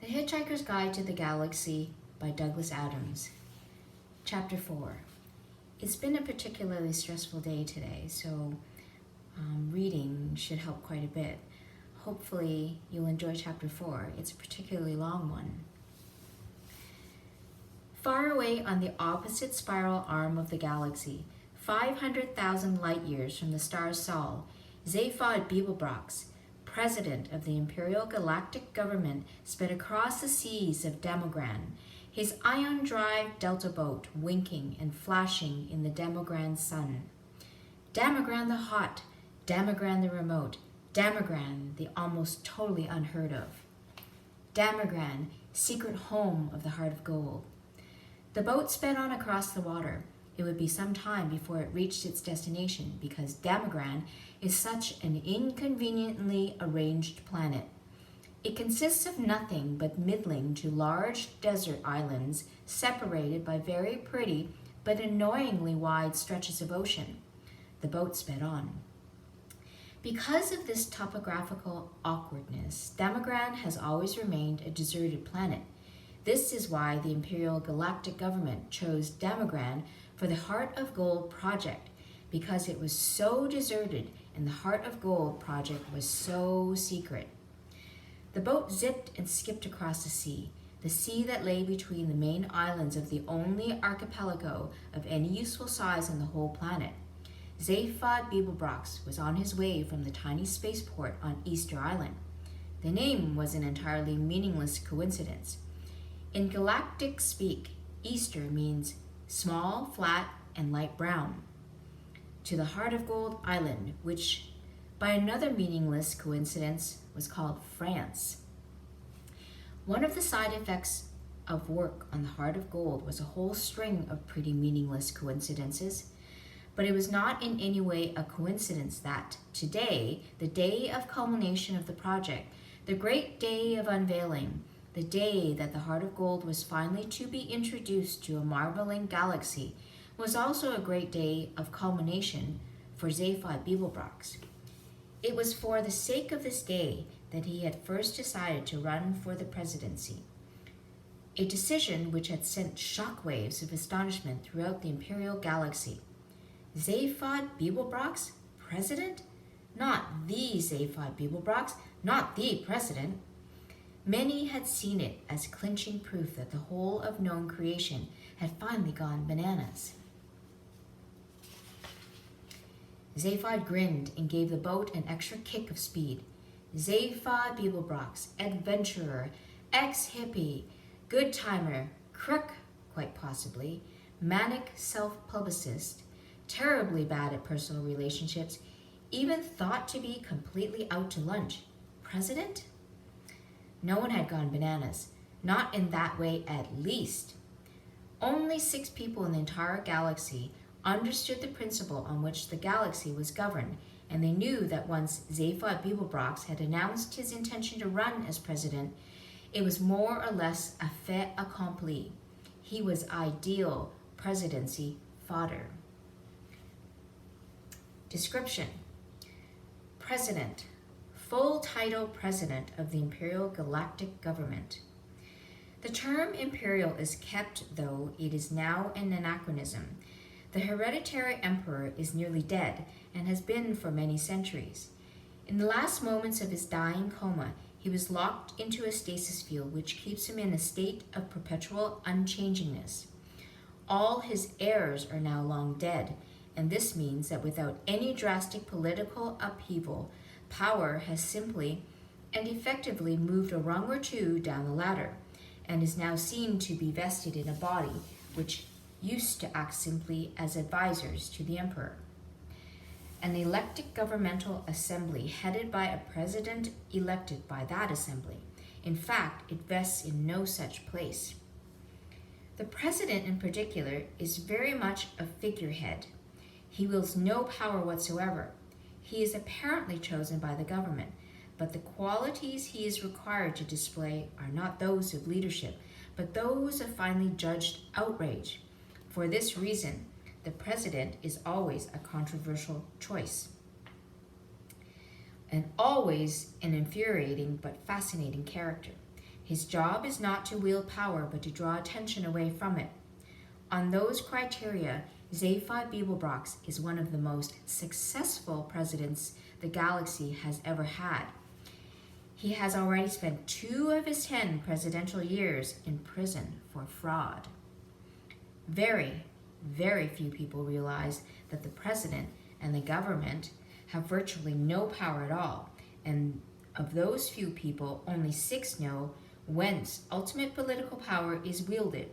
The Hitchhiker's Guide to the Galaxy by Douglas Adams. Chapter 4. It's been a particularly stressful day today, so reading should help quite a bit. Hopefully you'll enjoy Chapter 4. It's a particularly long one. Far away on the opposite spiral arm of the galaxy, 500,000 light years from the star Sol, Zaphod Beeblebrox, president of the Imperial Galactic Government, sped across the seas of Demogran, his ion-drive delta boat winking and flashing in the Demogran sun. Demogran the hot, Demogran the remote, Demogran the almost totally unheard of. Demogran, secret home of the Heart of Gold. The boat sped on across the water. It would be some time before it reached its destination because Demogran is such an inconveniently arranged planet. It consists of nothing but middling to large desert islands separated by very pretty but annoyingly wide stretches of ocean. The boat sped on. Because of this topographical awkwardness, Demogran has always remained a deserted planet. This is why the Imperial Galactic Government chose Demogran for the Heart of Gold project, because it was so deserted and the Heart of Gold project was so secret. The boat zipped and skipped across the sea that lay between the main islands of the only archipelago of any useful size on the whole planet. Zaphod Beeblebrox was on his way from the tiny spaceport on Easter Island. The name was an entirely meaningless coincidence. In galactic speak, Easter means small, flat, and light brown. To the Heart of Gold Island, which by another meaningless coincidence was called France. One of the side effects of work on the Heart of Gold was a whole string of pretty meaningless coincidences, but it was not in any way a coincidence that today, the day of culmination of the project, the great day of unveiling, the day that the Heart of Gold was finally to be introduced to a marveling galaxy, was also a great day of culmination for Zaphod Beeblebrox. It was for the sake of this day that he had first decided to run for the presidency, a decision which had sent shockwaves of astonishment throughout the Imperial Galaxy. Zaphod Beeblebrox, president? Not the Zaphod Beeblebrox, not the president. Many had seen it as clinching proof that the whole of known creation had finally gone bananas. Zaphod grinned and gave the boat an extra kick of speed. Zaphod Beeblebrox, adventurer, ex-hippie, good-timer, crook, quite possibly, manic self-publicist, terribly bad at personal relationships, even thought to be completely out to lunch. President? No one had gone bananas, not in that way at least. Only 6 people in the entire galaxy understood the principle on which the galaxy was governed, and they knew that once Zaphod Beeblebrox had announced his intention to run as president, it was more or less a fait accompli. He was ideal presidency fodder. Description: President, full title President of the Imperial Galactic Government. The term imperial is kept, though it is now an anachronism. The hereditary emperor is nearly dead and has been for many centuries. In the last moments of his dying coma, he was locked into a stasis field which keeps him in a state of perpetual unchangingness. All his heirs are now long dead, and this means that without any drastic political upheaval, power has simply and effectively moved a rung or two down the ladder, and is now seen to be vested in a body which used to act simply as advisors to the emperor. An elected governmental assembly headed by a president elected by that assembly. In fact, it vests in no such place. The president in particular is very much a figurehead. He wields no power whatsoever. He is apparently chosen by the government, but the qualities he is required to display are not those of leadership, but those of finely judged outrage. For this reason, the president is always a controversial choice, and always an infuriating but fascinating character. His job is not to wield power, but to draw attention away from it. On those criteria, Zaphod Beeblebrox is one of the most successful presidents the galaxy has ever had. He has already spent 2 of his 10 presidential years in prison for fraud. Very, very few people realize that the president and the government have virtually no power at all, and of those few people, only 6 know whence ultimate political power is wielded.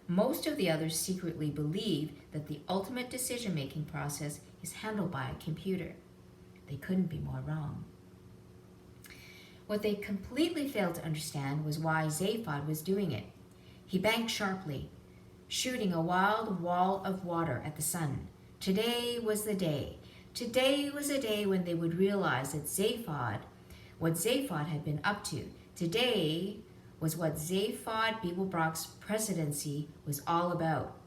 Most of the others secretly believe that the ultimate decision-making process is handled by a computer. They couldn't be more wrong. What they completely failed to understand was why Zaphod was doing it. He banked sharply, shooting a wild wall of water at the sun. Today was the day. Today was a day when they would realize that what Zaphod had been up to. Today was what Zaphod Beeblebrox's presidency was all about.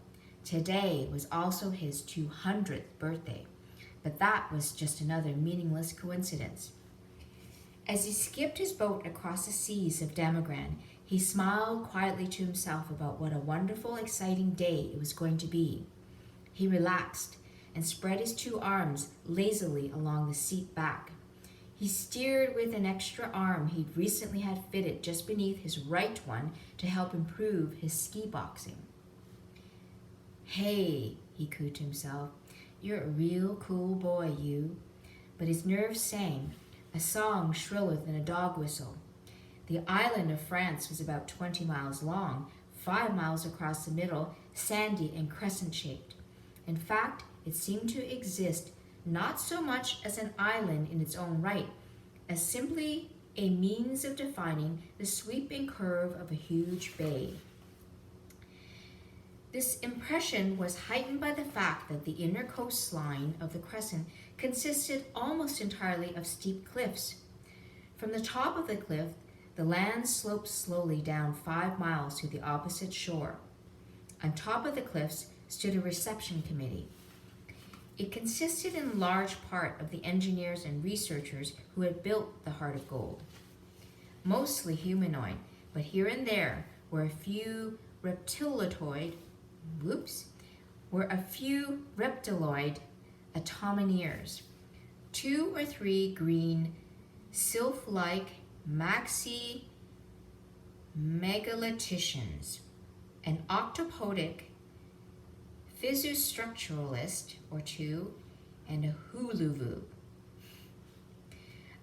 Today was also his 200th birthday, but that was just another meaningless coincidence. As he skipped his boat across the seas of Damagran, he smiled quietly to himself about what a wonderful, exciting day it was going to be. He relaxed and spread his 2 arms lazily along the seat back. He steered with an extra arm he'd recently had fitted just beneath his right one to help improve his ski boxing. "Hey," he cooed to himself, "you're a real cool boy, you." But his nerves sang, a song shriller than a dog whistle. The island of France was about 20 miles long, 5 miles across the middle, sandy and crescent-shaped. In fact, it seemed to exist not so much as an island in its own right, as simply a means of defining the sweeping curve of a huge bay. This impression was heightened by the fact that the inner coastline of the crescent consisted almost entirely of steep cliffs. From the top of the cliff, the land sloped slowly down 5 miles to the opposite shore. On top of the cliffs stood a reception committee. It consisted in large part of the engineers and researchers who had built the Heart of Gold. Mostly humanoid, but here and there were a few reptiloid atomineers, 2 or 3 green, sylph-like megalithicians, an octopodic physiostructuralist or 2, and a huluvu.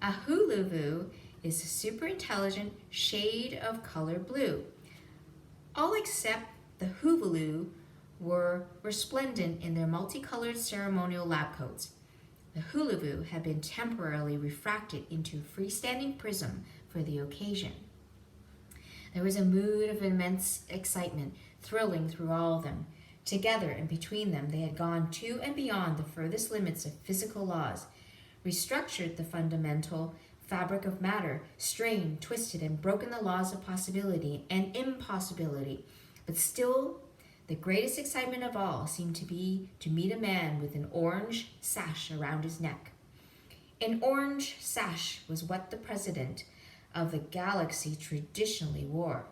A huluvu is a super intelligent shade of color blue. All except the huluvu were resplendent in their multicolored ceremonial lab coats. The huluvu had been temporarily refracted into a freestanding prism for the occasion. There was a mood of immense excitement thrilling through all of them. Together and between them, they had gone to and beyond the furthest limits of physical laws, restructured the fundamental fabric of matter, strained, twisted, and broken the laws of possibility and impossibility. But still, the greatest excitement of all seemed to be to meet a man with an orange sash around his neck. An orange sash was what the president of the galaxy traditionally wore.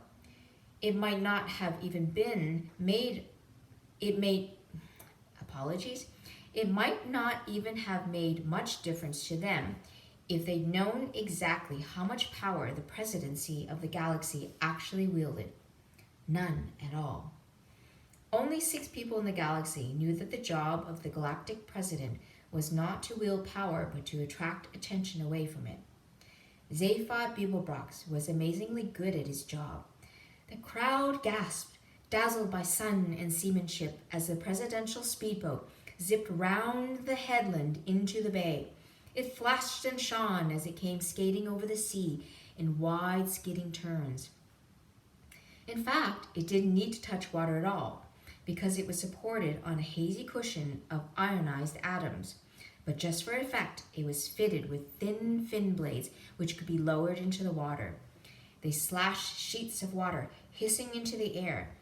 It might not have even been It might not even have made much difference to them if they'd known exactly how much power the presidency of the galaxy actually wielded. None at all. Only 6 people in the galaxy knew that the job of the galactic president was not to wield power, but to attract attention away from it. Zaphod Beeblebrox was amazingly good at his job. The crowd gasped, dazzled by sun and seamanship, as the presidential speedboat zipped round the headland into the bay. It flashed and shone as it came skating over the sea in wide, skidding turns. In fact, it didn't need to touch water at all, because it was supported on a hazy cushion of ionized atoms. But just for effect, it was fitted with thin fin blades which could be lowered into the water. They slashed sheets of water, hissing into the air,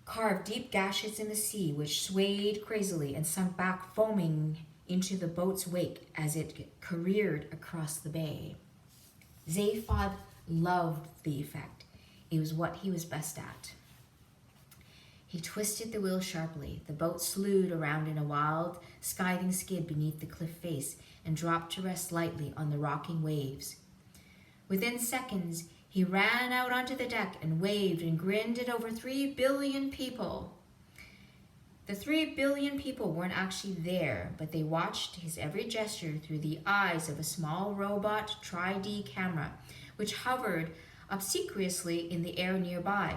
carved deep gashes in the sea which swayed crazily and sunk back foaming into the boat's wake as it careered across the bay. Zaphod loved the effect. It was what he was best at. He twisted the wheel sharply. The boat slewed around in a wild, scything skid beneath the cliff face and dropped to rest lightly on the rocking waves. Within seconds, he ran out onto the deck and waved and grinned at over 3 billion people. The 3 billion people weren't actually there, but they watched his every gesture through the eyes of a small robot Tri-D camera, which hovered obsequiously in the air nearby.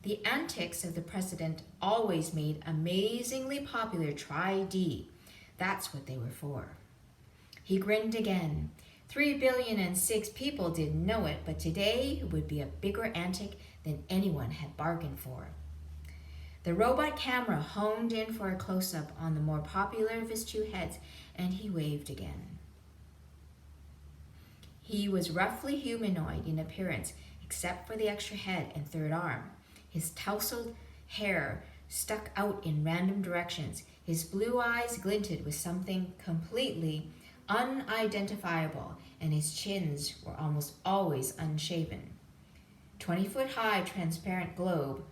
The antics of the president always made amazingly popular Tri-D. That's what they were for. He grinned again. 3,000,006 people didn't know it, but today would be a bigger antic than anyone had bargained for. The robot camera honed in for a close-up on the more popular of his two heads, and he waved again. He was roughly humanoid in appearance, except for the extra head and third arm. His tousled hair stuck out in random directions. His blue eyes glinted with something completely unidentifiable, and his chins were almost always unshaven. 20-foot-high transparent globe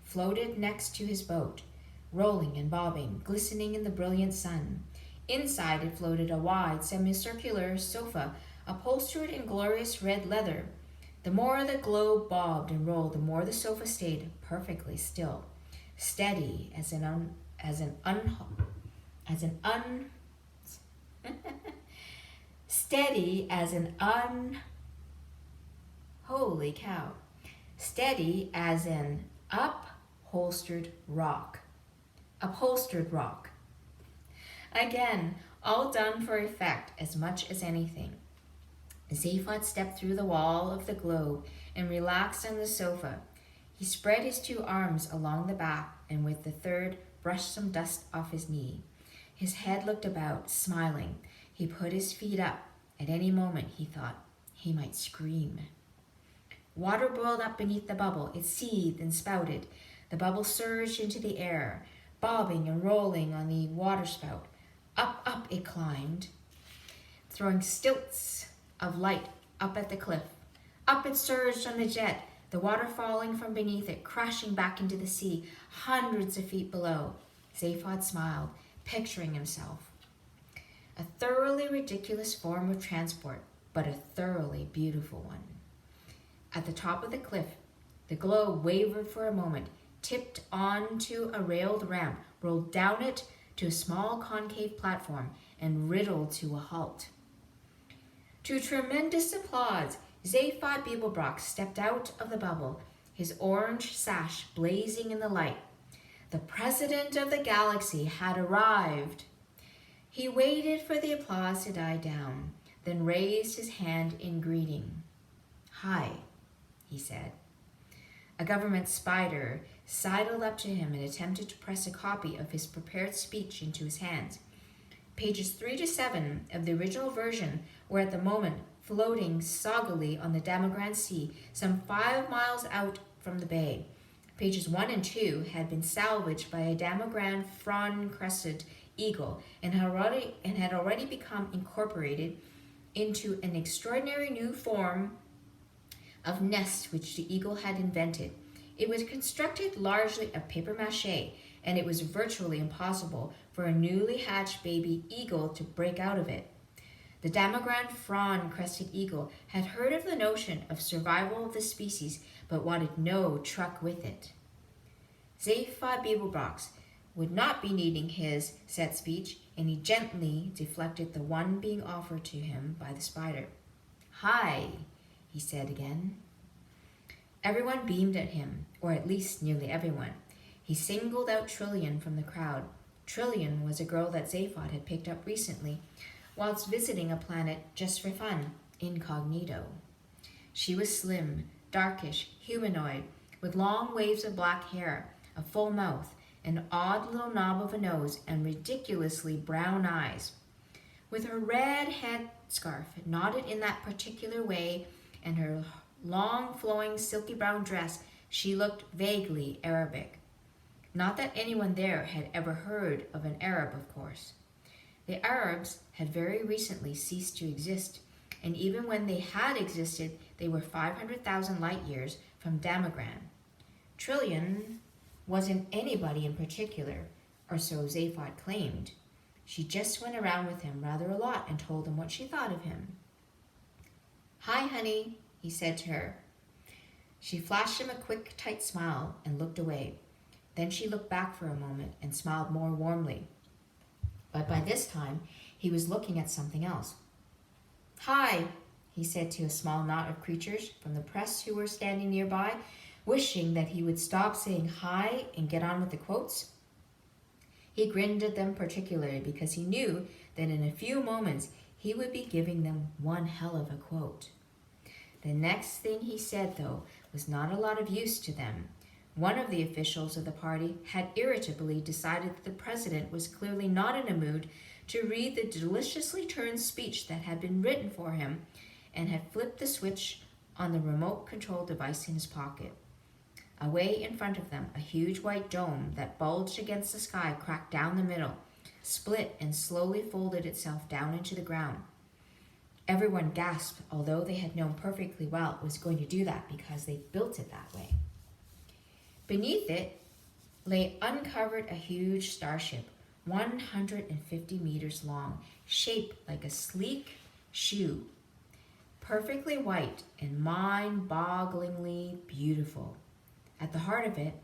floated next to his boat, rolling and bobbing, glistening in the brilliant sun. Inside it floated a wide, semicircular sofa upholstered in glorious red leather. The more the globe bobbed and rolled, the more the sofa stayed perfectly still, steady as an upholstered rock. Again, all done for effect as much as anything. Zaphod stepped through the wall of the globe and relaxed on the sofa. He spread his two arms along the back and with the third brushed some dust off his knee. His head looked about, smiling. He put his feet up. At any moment, he thought, he might scream. Water boiled up beneath the bubble. It seethed and spouted. The bubble surged into the air, bobbing and rolling on the waterspout. Up it climbed, throwing stilts of light up at the cliff. Up it surged on the jet, the water falling from beneath it, crashing back into the sea, hundreds of feet below. Zaphod smiled, picturing himself. A thoroughly ridiculous form of transport, but a thoroughly beautiful one. At the top of the cliff, the globe wavered for a moment, tipped onto a railed ramp, rolled down it to a small concave platform, and riddled to a halt. To tremendous applause, Zaphod Beeblebrox stepped out of the bubble, his orange sash blazing in the light. The president of the galaxy had arrived. He waited for the applause to die down, then raised his hand in greeting. "Hi," he said. A government spider sidled up to him and attempted to press a copy of his prepared speech into his hands. Pages 3 to 7 of the original version were at the moment floating soggily on the Damogran Sea, some 5 miles out from the bay. Pages 1 and 2 had been salvaged by a Damogran frond-crested eagle and had already become incorporated into an extraordinary new form of nest which the eagle had invented. It was constructed largely of papier-mâché, and it was virtually impossible for a newly hatched baby eagle to break out of it. The Damogran frond-crested eagle had heard of the notion of survival of the species, but wanted no truck with it. Zaphod Beeblebrox would not be needing his set speech, and he gently deflected the one being offered to him by the spider. "Hi," he said again. Everyone beamed at him, or at least nearly everyone. He singled out Trillian from the crowd. Trillian was a girl that Zaphod had picked up recently whilst visiting a planet just for fun, incognito. She was slim, darkish, humanoid, with long waves of black hair, a full mouth, an odd little knob of a nose, and ridiculously brown eyes. With her red headscarf knotted in that particular way and her long flowing silky brown dress, she looked vaguely Arabic. Not that anyone there had ever heard of an Arab, of course. The Arabs had very recently ceased to exist, and even when they had existed, They were 500,000 light years from Damogran. Trillian wasn't anybody in particular, or so Zaphod claimed. She just went around with him rather a lot and told him what she thought of him. "Hi, honey," he said to her. She flashed him a quick, tight smile and looked away. Then she looked back for a moment and smiled more warmly. But by this time, he was looking at something else. "Hi," he said to a small knot of creatures from the press who were standing nearby, wishing that he would stop saying hi and get on with the quotes. He grinned at them particularly because he knew that in a few moments he would be giving them one hell of a quote. The next thing he said, though, was not a lot of use to them. One of the officials of the party had irritably decided that the president was clearly not in a mood to read the deliciously turned speech that had been written for him, and had flipped the switch on the remote control device in his pocket. Away in front of them, a huge white dome that bulged against the sky cracked down the middle, split and slowly folded itself down into the ground. Everyone gasped, although they had known perfectly well it was going to do that because they built it that way. Beneath it lay uncovered a huge starship, 150 meters long, shaped like a sleek shoe, perfectly white and mind-bogglingly beautiful. At the heart of it,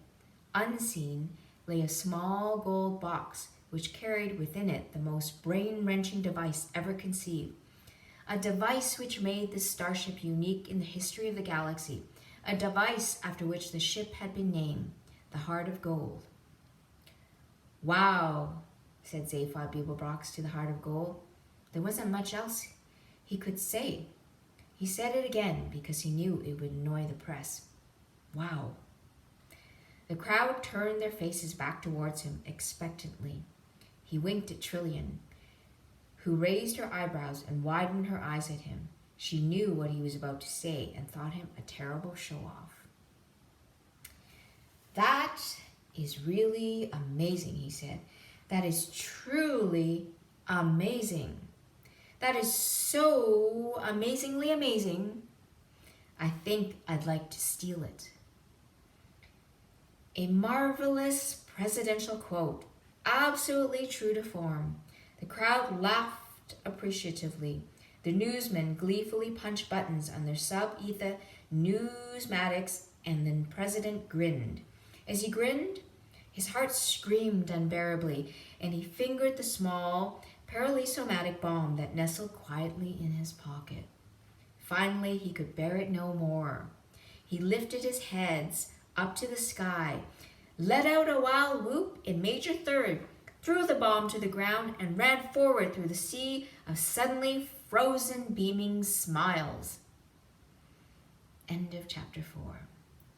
unseen, lay a small gold box which carried within it the most brain-wrenching device ever conceived. A device which made this starship unique in the history of the galaxy. A device after which the ship had been named, the Heart of Gold. "Wow," said Zaphod Beeblebrox to the Heart of Gold. There wasn't much else he could say. He said it again because he knew it would annoy the press. "Wow." The crowd turned their faces back towards him expectantly. He winked at Trillian, who raised her eyebrows and widened her eyes at him. She knew what he was about to say and thought him a terrible show-off. "That is really amazing," he said. "That is truly amazing. That is so amazingly amazing. I think I'd like to steal it." A marvelous presidential quote, absolutely true to form. The crowd laughed appreciatively. The newsmen gleefully punched buttons on their sub-ether newsmatics, and the president grinned. As he grinned, his heart screamed unbearably, and he fingered the small paralysomatic bomb that nestled quietly in his pocket. Finally, he could bear it no more. He lifted his heads up to the sky, let out a wild whoop in major third, threw the bomb to the ground, and ran forward through the sea of suddenly frozen, beaming smiles. End of chapter 4.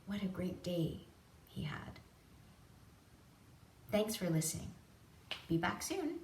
What a great day he had. Thanks for listening. Be back soon.